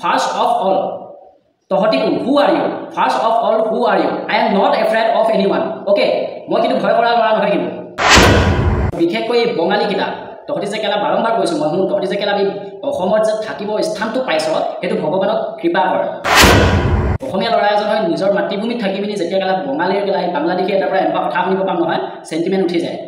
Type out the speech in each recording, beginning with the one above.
first of all তহঁতি কোন who are you first of all who are you I am not afraid of এনিৱান okay মই কিন্তু ভয় কৰা ল'ৰা নহয় কিন্তু বিশেষকৈ এই বঙালীকেইটা তহঁতি যে কেলা বাৰম্বাৰ কৈছোঁ মই শুনো তহঁতি যে কেলা অসমত যে থাকিব স্থানটো পাইছ সেইটো ভগৱানক কৃপা কৰ অসমীয়া ল'ৰা এজন হয় নিজৰ মাতৃভূমিত থাকি পিনি যেতিয়া কেলা বঙালীৰ কেলা বাংলাদেশী এটাৰ পৰা এনেকুৱা কথা শুনিব পাম নহয় চেণ্টিমেণ্ট উঠি যায়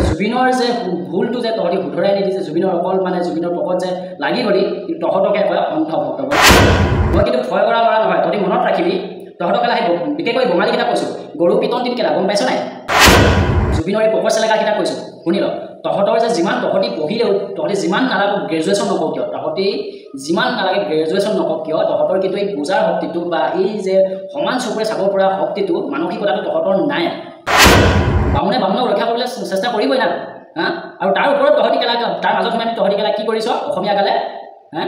জুবিনৰ যে ভুলটো যে তহঁতি শুধৰাই নিদি যে জুবিনৰ অকল মানে জুবিনৰ পকত যে লাগি গ'লি তহঁতকে কয় অন্ধভক্ত মই কিন্তু ভয় কৰা ল'ৰা নহয় তহঁতি মনত ৰাখিবি তহঁতক কেলা সেই বিশেষকৈ বঙালীকেইটা কৈছোঁ গৰু পিতন দিন কেলা গম পাইছ নাই জুবিনৰ এই পকৰ চেলেকাকেইটা কৈছোঁ শুনি ল তহঁতৰ যে যিমান তহঁতি পঢ়িলেও তহঁতি যিমান নালাগে গ্ৰেজুৱেশ্যন নকওঁ কিয় তহঁতি যিমান নালাগে গ্ৰেজুৱেশ্যন নকওঁ কিয় তহঁতৰ কিন্তু এই বুজাৰ শক্তিটো বা এই যে সমান চকুৰে চাব পৰা শক্তিটো মানসিকতাটো তহঁতৰ নাই বামুণে বামুণক ৰক্ষা কৰিবলৈ চেষ্টা কৰিবই না হা আৰু তাৰ ওপৰত তহঁতি কেলা তাৰ মাজত সোমাই তহঁতি কেলা কি কৰিছ অসমীয়া গালে হা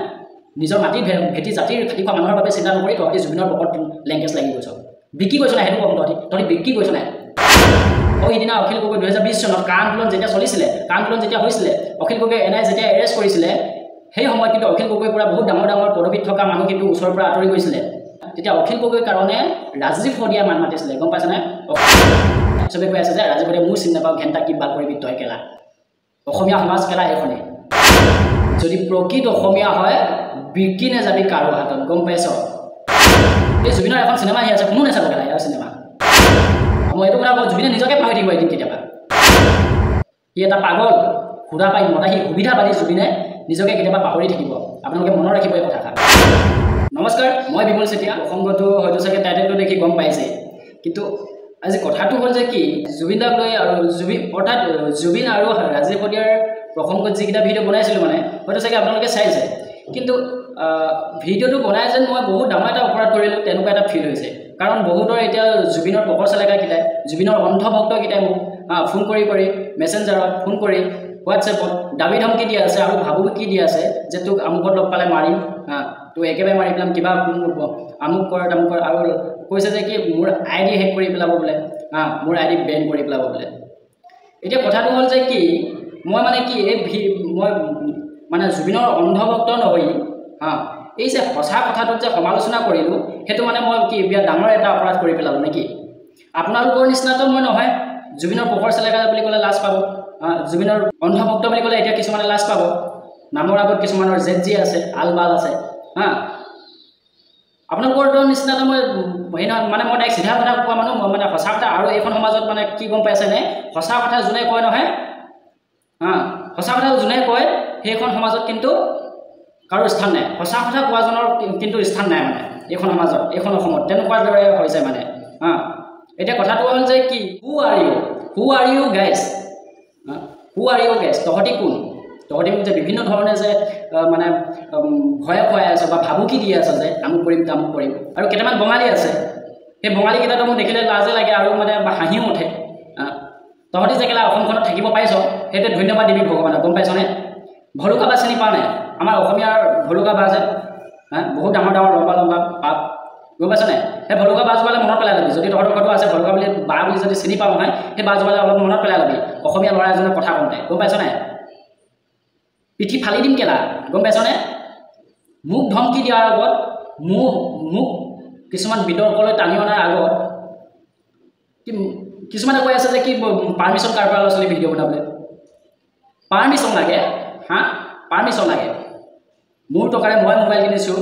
নিজৰ মাটিৰ ভেটি জাতিৰ খাটি খোৱা মানুহৰ বাবে চিন্তা নকৰি তহঁতি জুবিনৰ পকত লেংকেজ লাগি গৈছ বিক্ৰী কৰিছ নাই সেইটো কম তহঁতি বিক্ৰী কৰিছ নাই সিদিনা অখিল গগৈ 2020 চনত কা আন্দোলন যেতিয়া চলিছিলে কা আন্দোলন যেতিয়া হৈছিলে অখিল গগৈ এনআই যেতিয়া এৰেষ্ট কৰিছিলে সেই সময়ত কিন্তু অখিল গগৈৰ পৰা বহুত ডাঙৰ ডাঙৰ পদবীত থকা মানুহ কিন্তু ওচৰৰ পৰা আঁতৰি গৈছিলে তেতিয়া অখিল গগৈৰ কাৰণে ৰাজীৱ শদিয়া মান মাতিছিলে গম পাইছনে চবে কৈ আছে যে ৰাজীৱ শদিয়া মোৰ চিনি নাপাওঁ ঘেণ্টা কি বাল কৰিবি তই কেলা অসমীয়া সমাজ কেলা এইখনে যদি প্ৰকৃত অসমীয়া হয় বিকি নাযাবি কাৰো হাতত গম পাইছ এই জুবিনৰ এখন চিনেমা আহি আছে কোনো নাচাব কেলা ইয়াৰ চিনেমা মই এইটো কথা জুবিনে নিজকে পাহৰি থাকিব এদিন কেতিয়াবা সি এটা পাগল সুধা পাই মতা সি সুবিধাবাদী জুবিনে নিজকে কেতিয়াবা পাহৰি থাকিব আপোনালোকে মনত ৰাখিব এই কথাষাৰ নমস্কাৰ মই বিমল চেতিয়া প্ৰসংগটো হয়তো চাগে টাইটেলটো দেখি গম পাইছে কিন্তু আজি কথাটো হ'ল যে কি জুবিনদাক লৈ আৰু অৰ্থাৎ জুবিন আৰু ৰাজীৱ শদিয়াৰ প্ৰসংগত যিকেইটা ভিডিঅ' বনাইছিলোঁ মানে হয়তো চাগে আপোনালোকে চাইছে কিন্তু ভিডিঅ'টো বনাই যেন মই বহুত ডাঙৰ এটা অপৰাধ কৰিলোঁ তেনেকুৱা এটা ফিল হৈছে কাৰণ বহুতৰ এতিয়া জুবিনৰ পকৰ চেলেকাকেইটাই জুবিনৰ অন্ধভক্তকেইটাই মোক ফোন কৰি মেছেঞ্জাৰত ফোন কৰি হোৱাটছএপত দাবী ধমকি দি আছে আৰু ভাবুকি কি দি আছে যে তোক আমুকত লগ পালে মাৰিম তোক একেবাৰে মাৰি পেলাম কিবা আমুক কৰ তামুক কৰ আৰু কৈছে যে কি মোৰ ID হেক কৰি পেলাব বোলে মোৰ ID বেন কৰি পেলাব বোলে এতিয়া কথাটো হ'ল যে কি মই মানে কি মই মানে জুবিনৰ অন্ধভক্ত নহয় এই যে সঁচা কথাটোত যে সমালোচনা কৰিলোঁ সেইটো মানে মই কি বিৰাট ডাঙৰ এটা অপৰাধ কৰি পেলালোঁ নেকি আপোনালোকৰ নিচিনাতো মই নহয় জুবিনৰ পকৰ চেলেকা বুলি ক'লে লাজ পাব জুবিনৰ অন্ধভক্ত বুলি ক'লে এতিয়া কিছুমানে লাজ পাব নামৰ আগত কিছুমানৰ ZG আছে আলবাল আছে আপোনালোকৰ নিচিনাতো মই হেৰি নহয় মানে মই ডাইৰেক্ট চিধা কথা কোৱা মানুহ মই মানে সঁচা কথা আৰু এইখন সমাজত মানে কি গম পাইছেনে সঁচা কথা যোনে কয় নহয় সঁচা কথা যোনে কয় সেইখন সমাজত কিন্তু কাৰো স্থান নাই সঁচা কথা কোৱাজনৰ কিন্তু স্থান নাই মানে এইখন সমাজত এইখন অসমত তেনেকুৱা দৰে হৈছে মানে এতিয়া কথাটো হ'ল যে কি হু আৰ ইউ গাইজ তহঁতি কোন তহঁতি মোক যে বিভিন্ন ধৰণে যে মানে ভয় খুৱাই আছে বা ভাবুকি দি আছে যে আমুক কৰিম তামুক কৰিম আৰু কেইটামান বঙালী আছে সেই বঙালীকেইটাতো মোক দেখিলে লাজে লাগে আৰু মানে হাঁহিও উঠে তহঁতি যে কেলা অসমখনত থাকিব পাইছ সেইটোৱে ধন্যবাদ দিবি ভগৱানক গম পাইছনে ভলুকা বা চিনি পাওঁ নাই আমাৰ অসমীয়াৰ ভলুকা বা যে বহুত ডাঙৰ লম্বা পাত গম পাইছনে সেই ভলুকা বাজোবালে মনত পেলাই ল'বি যদি তহঁতৰ ঘৰতো আছে ভলুকা বুলি বা বুলি যদি চিনি পাওঁ নহয় সেই বাজোবালে অলপ মনত পেলাই ল'বি অসমীয়া ল'ৰা এজনৰ কথা কওঁতে গম পাইছ নাই পিঠি ফালি দিম কেলা গম পাইছনে মোক ধমকি দিয়াৰ আগত মোক কিছুমান বিতৰ্কলৈ টানি অনাৰ আগত কিছুমানে কৈ আছে যে কি পাৰ্মিশ্যন কাৰ পৰা ল'ৰা ছোৱালী ভিডিঅ' বনাবলৈ পাৰ্মিশ্যন লাগে পাৰ্মিশ্যন লাগে মোৰ টকাৰে মই মোবাইল কিনিছোঁ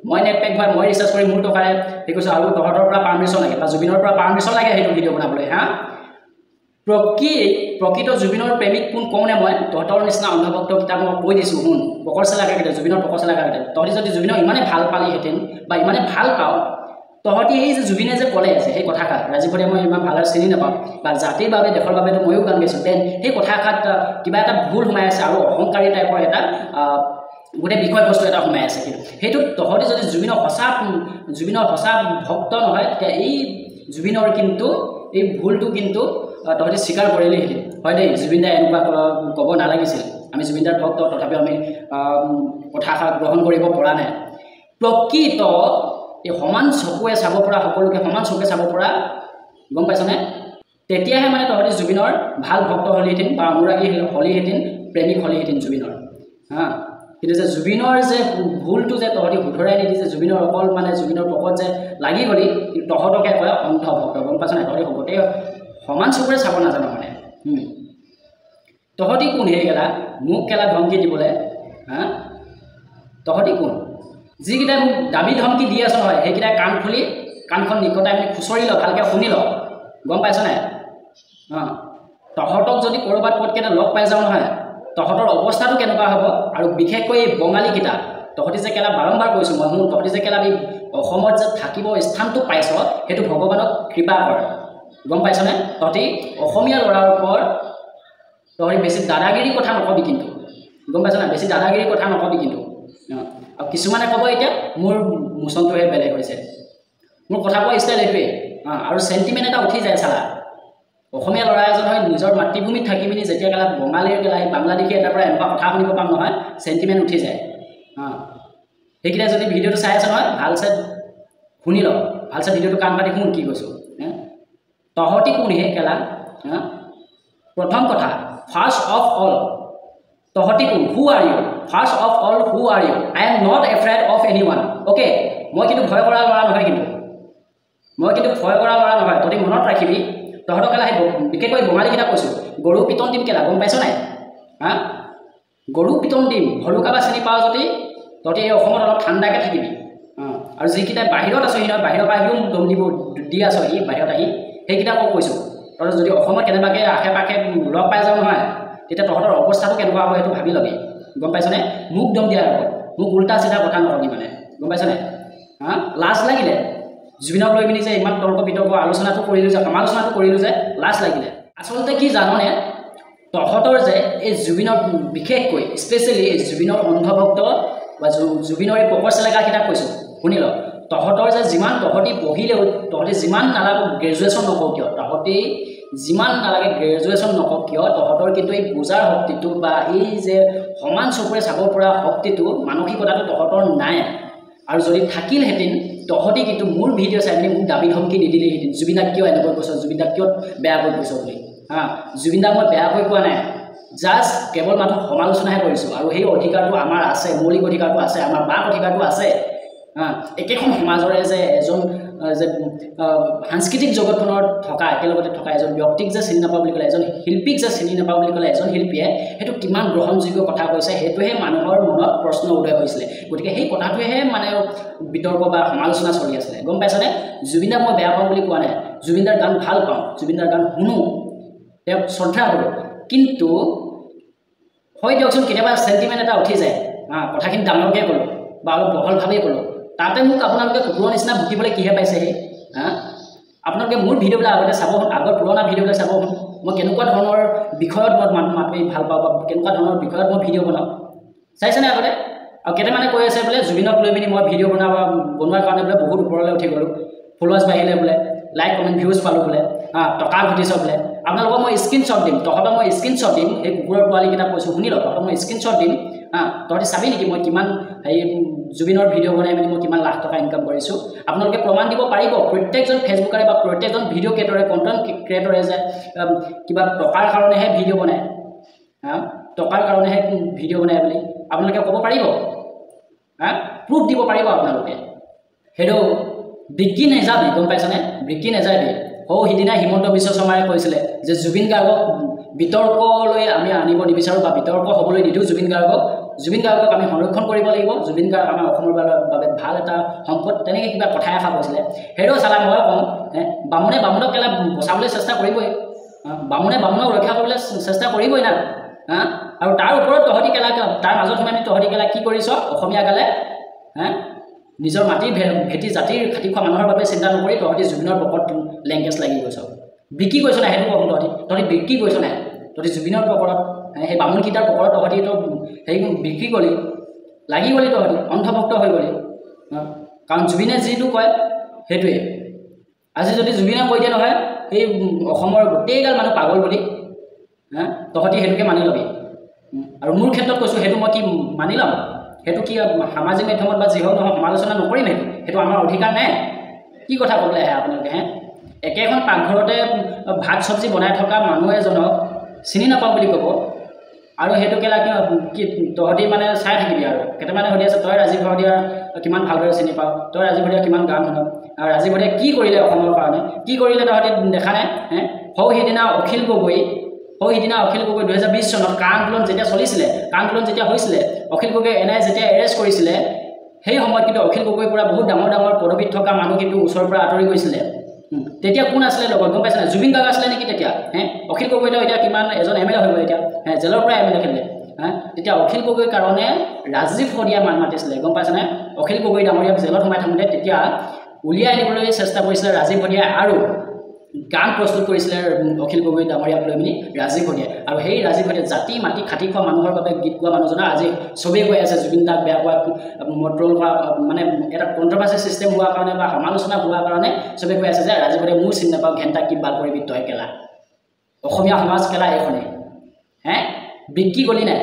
মই নেট পেক ভৰাই মই ৰিচাৰ্জ কৰি মোৰ টকাৰে হেৰি কৰিছোঁ আৰু তহঁতৰ পৰা পাৰ্মিশ্যন লাগে বা জুবিনৰ পৰা পাৰ্মিশ্যন লাগে সেইটো ভিডিঅ' বনাবলৈ প্ৰকৃত জুবিনৰ প্ৰেমিক কোন কওঁনে মই তহঁতৰ নিচিনা অন্ধভক্ত কিতাপ মই কৈ দিছোঁ শুন পকৰ চেলেকাকেইটা জুবিনৰ পকৰ চেলেকাকেইটা তহঁতি যদি জুবিনক ইমানেই ভাল পালিহেঁতেন বা ইমানেই ভাল পাওঁ তহঁতি এই যে জুবিনে যে ক'লে আছে সেই কথাষাৰ ৰাজীৱ শদিয়া মই ইমান ভালদৰে চিনি নাপাওঁ বা জাতিৰ বাবে দেশৰ বাবেতো ময়ো গান গাইছোঁ দেন সেই কথাষাৰত কিবা এটা ভুল সোমাই আছে আৰু অহংকাৰী টাইপৰ এটা গোটেই বিষয়বস্তু এটা সোমাই আছে কিন্তু সেইটো তহঁতি যদি জুবিনৰ সঁচা ভক্ত নহয় তেতিয়া এই জুবিনৰ কিন্তু এই ভুলটো কিন্তু তহঁতি স্বীকাৰ কৰিলেহেঁতেন হয় দেই জুবিনদাই এনেকুৱা ক'ব নালাগিছিল আমি জুবিনদাৰ ভক্ত তথাপিও আমি কথাষাৰ গ্ৰহণ কৰিব পৰা নাই প্ৰকৃত এই সমান চকুৱে চাব পৰা সকলোকে সমান চকুৱে চাব পৰা গম পাইছনে তেতিয়াহে মানে তহঁতি জুবিনৰ ভাল ভক্ত হ'লিহেঁতেন বা অনুৰাগী হ'লিহেঁতেন প্ৰেমিক হ'লিহেঁতেন জুবিনৰ কিন্তু যে জুবিনৰ যে ভুলটো যে তহঁতি শুধৰাই নিদি যে জুবিনৰ অকল মানে জুবিনৰ পকত যে লাগি গ'লি তহঁতকে কয় অন্ধভক্ত গম পাইছ নাই তহঁতি গোটেই সমান চকুৰে চাব নাজানো মানে তহঁতি কোন সেইকেলা মোক কেলা ধমকি দিবলৈ তহঁতি কোন যিকেইটাই মোক দাবী ধমকি দি আছ নহয় সেইকেইটাই কাণ খুলি কাণখন নিকটাই মানে খুচৰি ল ভালকৈ শুনি ল গম পাইছ নাই তহঁতক যদি ক'ৰবাত পটকেনে লগ পাই যাওঁ নহয় তহঁতৰ অৱস্থাটো কেনেকুৱা হ'ব আৰু বিশেষকৈ এই বঙালীকেইটা তহঁতি যে কেলা বাৰম্বাৰ কৈছোঁ মই শুনো তহঁতি যে কেলা এই অসমত যে থাকিব স্থানটো পাইছ সেইটো ভগৱানক কৃপা কৰ গম পাইছনে তহঁতি অসমীয়া ল'ৰাৰ ওপৰত তহঁতি বেছি দাদাগিৰি কথা নকবি কিন্তু গম পাইছ নাই বেছি দাদাগিৰি কথা নকবি কিন্তু আৰু কিছুমানে ক'ব এতিয়া মোৰ মোচনটোহে বেলেগ হৈছে মোৰ কথা কোৱা ষ্টাইল এইটোৱে আৰু চেণ্টিমেণ্ট এটা উঠি যায় চালা অসমীয়া ল'ৰা এজন হয় নিজৰ মাতৃভূমিত থাকি পিনি যেতিয়া কেলা বঙালীৰ কেলা এই বাংলাদেশী এটাৰ পৰা এনেকুৱা কথা শুনিব পাম নহয় চেণ্টিমেণ্ট উঠি যায় সেইকেইটা যদি ভিডিঅ'টো চাই আছে নহয় ভালছে শুনি ল ভালছে ভিডিঅ'টো কাণ পাতি শুন কি কৈছোঁ তহঁতি কোন হে কেলা প্ৰথম কথা ফাৰ্ষ্ট অফ অল তহঁতি কোন who are you first of all who are you I am not afraid of এনি ওৱান অ'কে মই কিন্তু ভয় কৰা ল'ৰা নহয় কিন্তু ভয় কৰা ল'ৰা নহয় তহঁতি মনত ৰাখিবি তহঁতক কেলা সেই বিশেষকৈ বঙালীকেইটা কৈছোঁ গৰু পিতন দিম কেলা গম পাইছ নাই গৰু পিতন দিম ভলুকা বা চিনি পাওঁ যদি তহঁতি এই অসমত অলপ ঠাণ্ডাকৈ থাকিবি আৰু যিকেইটা বাহিৰত আছোঁ সিহঁত বাহিৰৰ পৰা আহিও দম দিব দি আছ সি বাহিৰত আহি সেইকেইটা মই কৈছোঁ তহঁতে যদি অসমত কেনেবাকৈ আশে পাশে লগ পাই যাওঁ নহয় তেতিয়া তহঁতৰ অৱস্থাটো কেনেকুৱা হ'ব সেইটো ভাবি ল'বি গম পাইছনে মোক দম দিয়াৰ আগত মোক উল্টা চিধা কথা নকবি মানে গম পাইছনে লাজ লাগিলে জুবিনক লৈ পিনি যে ইমান তৰ্ক বিতৰ্ক আলোচনাটো কৰিলোঁ যে সমালোচনাটো কৰিলোঁ যে লাজ লাগিলে আচলতে কি জাননে তহঁতৰ যে এই জুবিনৰ বিশেষকৈ স্পেচিয়েলি এই জুবিনৰ অন্ধভক্ত বা জুবিনৰ এই পকৰ চেলেকাকেইটাক কৈছোঁ শুনি ল তহঁতৰ যে যিমান তহঁতি পঢ়িলেও তহঁতি যিমান নালাগে গ্ৰেজুৱেশ্যন নকওঁ কিয় তহঁতি যিমান নালাগে গ্ৰেজুৱেশ্যন নকওঁ কিয় তহঁতৰ কিন্তু এই বুজাৰ শক্তিটো বা এই যে সমান চকুৰে চাব পৰা শক্তিটো মানসিকতাটো তহঁতৰ নাই আৰু যদি থাকিলহেঁতেন তহঁতি কিন্তু মোৰ ভিডিঅ' চাই পিনি মোক দাবী ধমকি নিদিলেহেঁতেন জুবিনদাক কিয় এনেকৈ কৈছ জুবিনদাক কিয় বেয়াকৈ কৈছ বুলি জুবিনদাক মই বেয়াকৈ কোৱা নাই জাষ্ট কেৱল মাত্ৰ সমালোচনাহে কৰিছোঁ আৰু সেই অধিকাৰটো আমাৰ আছে মৌলিক অধিকাৰটো আছে আমাৰ বাক অধিকাৰটো আছে একেখন সমাজৰে যে এজন যে সাংস্কৃতিক জগতখনত থকা একেলগতে থকা এজন ব্যক্তিক যে চিনি নাপাওঁ বুলি ক'লে এজন শিল্পীক যে চিনি নাপাওঁ বুলি ক'লে এজন শিল্পীয়ে সেইটো কিমান গ্ৰহণযোগ্য কথা কৈছে সেইটোহে মানুহৰ মনত প্ৰশ্ন উদয় হৈছিলে গতিকে সেই কথাটোহে মানে বিতৰ্ক বা সমালোচনা চলি আছিলে গম পাইছনে জুবিনদাক মই বেয়া পাওঁ বুলি কোৱা নাই জুবিনদাৰ গান ভাল পাওঁ জুবিনদাৰ গান শুনো তেওঁক শ্ৰদ্ধা কৰোঁ কিন্তু হয় দিয়কচোন কেতিয়াবা চেণ্টিমেণ্ট এটা উঠি যায় কথাখিনি ডাঙৰকৈ ক'লোঁ বা অলপ বহলভাৱেই ক'লোঁ তাতে মোক আপোনালোকে কুকুৰৰ নিচিনা ভুকিবলৈ কিহে পাইছে সেই আপোনালোকে মোৰ ভিডিঅ'বিলাক আগতে চাব আগৰ পুৰণা ভিডিঅ'বিলাক চাব মই কেনেকুৱা ধৰণৰ বিষয়ত মই মাতি ভাল পাওঁ বা কেনেকুৱা ধৰণৰ বিষয়ত মই ভিডিঅ' বনাওঁ চাইছেনে আগতে আৰু কেইটামানে কৈ আছে বোলে জুবিনক লৈ পিনি মই ভিডিঅ' বনোৱাৰ কাৰণে বোলে বহুত ওপৰলৈ উঠি গ'লোঁ ফলোৱাৰ্ছ বাঢ়িলে বোলে লাইক কমেণ্ট ভিউজ পালোঁ বোলে টকা ঘটিছ বোলে আপোনালোকক মই স্ক্ৰীনশ্বট দিম তহঁতক মই স্ক্ৰীনশ্বট দিম সেই কুকুৰৰ পোৱালিকেইটা কৈছোঁ শুনি ল তহঁতক মই স্ক্ৰীনশ্বট দিম তহঁতি চাবি নেকি মই কিমান হেৰি জুবিনৰ ভিডিঅ' বনাই পিনি মই কিমান লাখ টকা ইনকাম কৰিছোঁ আপোনালোকে প্ৰমাণ দিব পাৰিব প্ৰত্যেকজন ফেচবুকাৰে বা প্ৰত্যেকজন ভিডিঅ' ক্ৰিয়েটৰে কণ্টেণ্ট ক্ৰিয়েটৰে যে কিবা টকাৰ কাৰণেহে ভিডিঅ' বনায় টকাৰ কাৰণেহে ভিডিঅ' বনায় বুলি আপোনালোকে ক'ব পাৰিব প্ৰুফ দিব পাৰিব আপোনালোকে সেইটো বিক্ৰী নাযাবি গম পাইছনে বিক্ৰী নাযাবি সিদিনা হিমন্ত বিশ্ব শৰ্মাই কৈছিলে যে জুবিন গাৰ্গক বিতৰ্কলৈ আমি আনিব নিবিচাৰোঁ বা বিতৰ্ক হ'বলৈ নিদিওঁ জুবিন গাৰ্গক আমি সংৰক্ষণ কৰিব লাগিব জুবিন গাৰ্গ আমাৰ অসমৰ বাবে ভাল এটা সম্পদ তেনেকৈ কিবা কথা এষাৰ কৈছিলে সেইটো চালা মই কওঁ বামুণে বামুণক কেলা বচাবলৈ চেষ্টা কৰিবই বামুণে বামুণক ৰক্ষা কৰিবলৈ চেষ্টা কৰিবই না আৰু তাৰ ওপৰত তহঁতি কেলা তাৰ মাজত সোমাই তহঁতি কেলা কি কৰিছ অসমীয়া গালে নিজৰ মাটিৰ ভেটি জাতিৰ খাটি খোৱা মানুহৰ বাবে চিন্তা নকৰি তহঁতি জুবিনৰ পকৰত লেংগুৱেজ লাগি গৈছ বিক্ৰী কৰিছ নাই সেইটো কওঁ তহঁতি বিক্ৰী কৰিছ নাই তহঁতি জুবিনৰ পকৰত সেই বামুণকেইটাৰ পকৰত তহঁতি হেৰি বিক্ৰী গ'লি লাগি গ'লি তহঁতি অন্ধভক্ত হৈ গ'লি কাৰণ জুবিনে যিটো কয় সেইটোৱে আজি যদি জুবিনে কৈ দিয়ে নহয় সেই অসমৰ গোটেইগাল মানুহ পাগল বুলি তহঁতি সেইটোকে মানি ল'বি আৰু মোৰ ক্ষেত্ৰত কৈছোঁ সেইটো মই কি মানি ল'ম সেইটো কি সামাজিক মাধ্যমত বা যি হওক নহয় সমালোচনা নকৰিম সেইটো আমাৰ অধিকাৰ নাই কি কথা ক'বলৈ আহে আপোনালোকে একেখন পাকঘৰতে ভাত চব্জি বনাই থকা মানুহ এজনক চিনি নাপাওঁ বুলি ক'ব আৰু সেইটো কেলা কি তহঁতি মানে চাই থাকিবি আৰু কেইটামানে সুধি আছে তই ৰাজীৱ ভাৱৰীয়া কিমান ভালদৰে চিনি পাওঁ তই ৰাজীৱ ভাৱৰীয়া কিমান গান শুন আৰু ৰাজীৱ ভাৱৰীয়া কি কৰিলে অসমৰ কাৰণে কি কৰিলে তহঁতি দেখা নাই সিদিনা অখিল গগৈ 2020 চনত কা আন্দোলন যেতিয়া চলিছিলে কা আন্দোলন যেতিয়া হৈছিলে অখিল গগৈ এনআই যেতিয়া এৰেষ্ট কৰিছিলে সেই সময়ত কিন্তু অখিল গগৈ পৰা বহুত ডাঙৰ ডাঙৰ পদবীত থকা মানুহ কিন্তু ওচৰৰ পৰা আঁতৰি গৈছিলে তেতিয়া কোন আছিলে লগত গম পাইছে না জুবিন গাৰ্গ আছিলে নেকি তেতিয়া অখিল গগৈ এতিয়া কিমান এজন এমএলএ হৈ গ'ল এতিয়া জেলৰ পৰা এমএলএ খেলিলে তেতিয়া অখিল গগৈৰ কাৰণে ৰাজীৱ হৰিয়া মান মাতিছিলে গম পাইছে না অখিল গগৈ ডাঙৰীয়াক জেলত সোমাই থাকোঁতে তেতিয়া উলিয়াই আনিবলৈ চেষ্টা কৰিছিলে ৰাজীৱ হৰিয়া আৰু গান প্ৰস্তুত কৰিছিলে অখিল গগৈ ডাঙৰীয়াক লৈ মিনি ৰাজীৱ হৰিয়া আৰু সেই ৰাজীৱ হৰিয়া জাতি মাটি খাটি খোৱা মানুহৰ বাবে গীত গোৱা মানুহজনৰ আজি চবেই কৈ আছে জুবিন দাক বেয়া পোৱা ট্ৰল কৰা মানে এটা কণ্ট্ৰভাৰ্চি চিষ্টেম হোৱাৰ কাৰণে বা সমালোচনা হোৱাৰ কাৰণে চবেই কৈ আছে যে ৰাজীৱ হৰিয়া মোৰ চিনি নাপাওঁ ঘেণ্টা কি বাল কৰিবি তই কেলা অসমীয়া সমাজ কেলা এইখনে বিক্ৰী গলি নাই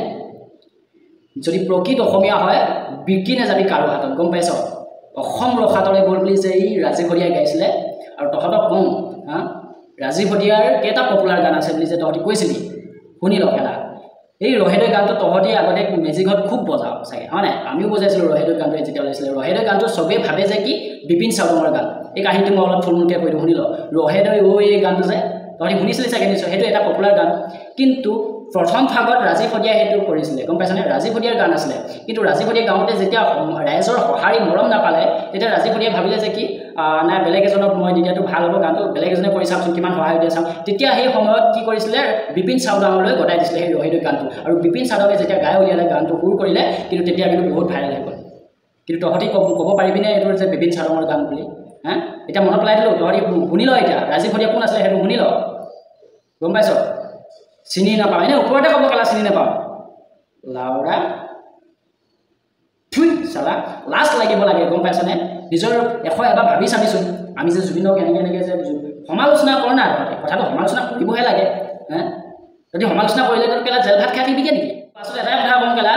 যদি প্ৰকৃত অসমীয়া হয় বিক্ৰী নাযাবি কাৰো হাতত গম পাইছ অসম ৰখাতলৈ গ'ল বুলি যে এই ৰাজীৱ হৰিয়াই গাইছিলে আৰু তহঁতক কওঁ ৰাজীৱ হৰিয়াৰ কেইটা পপুলাৰ গান আছে বুলি যে তহঁতি কৈছিলি শুনি ল কেলা এই ৰহেদৈ গানটো তহঁতি আগতে মেজিকত খুব বজাও চাগে হয় নাই আমিও বজাইছিলোঁ ৰহেদৈ গানটো যেতিয়া ওলাইছিলে ৰহেদৈ গানটো চবেই ভাবে যে কি বিপিন চাউলৰ গান এই কাহিনীটো মই অলপ থুলমূলকৈ কৈ দিওঁ শুনি ল ৰহেদৈ এই গানটো যে তহঁতি শুনিছিলি চাগে নিশ্চয় সেইটো এটা পপুলাৰ গান কিন্তু প্ৰথম ভাগত ৰাজীৱ হৰিয়াই সেইটো কৰিছিলে গম পাইছানে ৰাজীৱ হৰিয়াৰ গান আছিলে কিন্তু ৰাজীৱ হৰিয়াই গাওঁতে যেতিয়া ৰাইজৰ সঁহাৰি মৰম নাপালে তেতিয়া ৰাজীৱ হৰিয়াই ভাবিলে যে কি নাই বেলেগ এজনক মই দিয়াটো ভাল হ'ব গানটো বেলেগ এজনে কৰি চাওকচোন কিমান সহায় দিয়ে চাওঁ তেতিয়া সেই সময়ত কি কৰিছিলে বিপিন চাওদাঙলৈ গতাই দিছিলে সেই ৰহেদৈ গানটো আৰু বিপিন চাওদাঙে যেতিয়া গাই উলিয়ালে গানটো সুৰ কৰিলে কিন্তু তেতিয়া কিন্তু বহুত ভাইৰেল হৈ গ'ল কিন্তু তহঁতি ক'ব পাৰিবিনে এইটোৰ যে বিপিন চাওদাঙৰ গান বুলি এতিয়া মনত পেলাই দিলোঁ তহঁতি শুনি ল এতিয়া ৰাজীৱ হৰিয়া কোন আছিলে সেইটো শুনি ল গম পাইছ চিনি নাপাওঁ এনেই ওপৰতে ক'ব কেলা চিনি নাপাওঁ লাউৰা চালা লাষ্ট লাগিব লাগে গম পাইছনে নিজৰ এবাৰ ভাবি চাবিচোন আমি যে জুবিনক এনেকৈ যে সমালোচনা কৰ না কথাটো সমালোচনা কৰিবহে লাগে যদি সমালোচনা কৰিলে তোৰ কেলা জেল ভাত খাই থাকিবিকে নেকি পাছত এটাই কথা ক'ম কেলা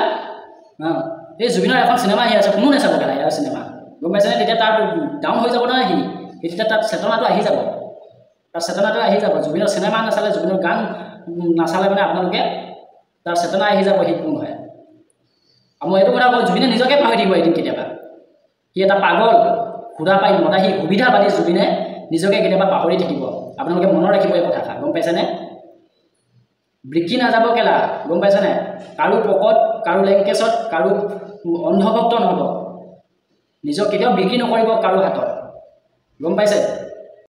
এই জুবিনৰ এখন চিনেমা আহি আছে কোনো নাচাব কেলা ইয়াৰ চিনেমা গম পাইছেনে তেতিয়া তাৰ ডাউন হৈ যাব নহয় সেইখিনি তেতিয়া তাত চেতনাটো আহি যাব জুবিনৰ চিনেমা নাচালে জুবিনৰ গান নাচালে মানে আপোনালোকে তাৰ চেতনা আহি যাব সেইটো নহয় আৰু মই এইটো কথা কওঁ জুবিনে নিজকে পাহৰি থাকিব এদিন কেতিয়াবা সি এটা পাগল সুধা পাই মতা সি সুবিধা পাতি জুবিনে নিজকে কেতিয়াবা পাহৰি থাকিব আপোনালোকে মনত ৰাখিব এই কথাষাৰ গম পাইছেনে বিক্ৰী নাযাব কেলা গম পাইছেনে কাৰো পকত কাৰো লেংকেছত কাৰো অন্ধভক্ত নহ'ব নিজক কেতিয়াও বিক্ৰী নকৰিব কাৰো হাতত গম পাইছে